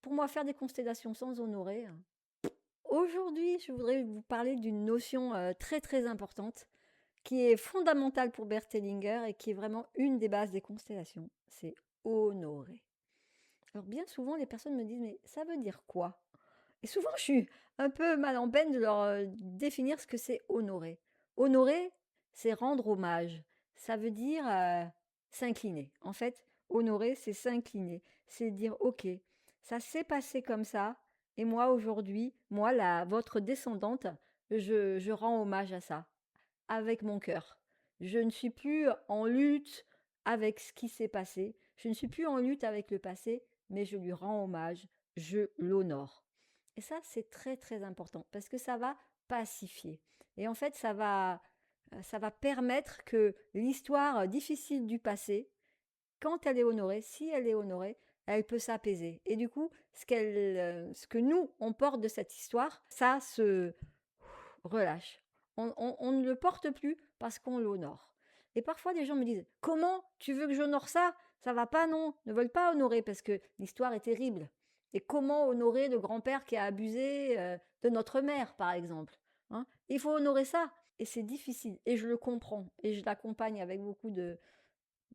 pour moi, faire des constellations sans honorer, aujourd'hui, je voudrais vous parler d'une notion, très, très importante, qui est fondamentale pour Bert Hellinger et qui est vraiment une des bases des constellations, c'est honorer. Alors bien souvent, les personnes me disent: «Mais ça veut dire quoi?» Et souvent, je suis un peu mal en peine de leur, définir ce que c'est honorer. Honorer, c'est rendre hommage. Ça veut dire, s'incliner. En fait, honorer, c'est s'incliner. C'est dire: «OK, ça s'est passé comme ça et moi aujourd'hui, moi la votre descendante, je rends hommage à ça, avec mon cœur. Je ne suis plus en lutte avec ce qui s'est passé. Je ne suis plus en lutte avec le passé, mais je lui rends hommage, je l'honore.» Et ça, c'est très, très important parce que ça va pacifier. Et en fait, ça va permettre que l'histoire difficile du passé, quand elle est honorée, si elle est honorée, elle peut s'apaiser. Et du coup, ce que nous, on porte de cette histoire, ça se relâche. On ne le porte plus parce qu'on l'honore. Et parfois, des gens me disent: «Comment tu veux que j'honore ça? Ça va pas, non?» Ne veulent pas honorer parce que l'histoire est terrible. Et comment honorer le grand-père qui a abusé de notre mère, par exemple, hein? Il faut honorer ça. Et c'est difficile. Et je le comprends. Et je l'accompagne avec beaucoup de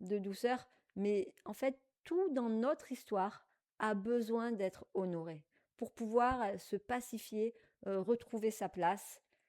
douceur. Mais en fait, tout dans notre histoire a besoin d'être honoré pour pouvoir se pacifier, retrouver sa place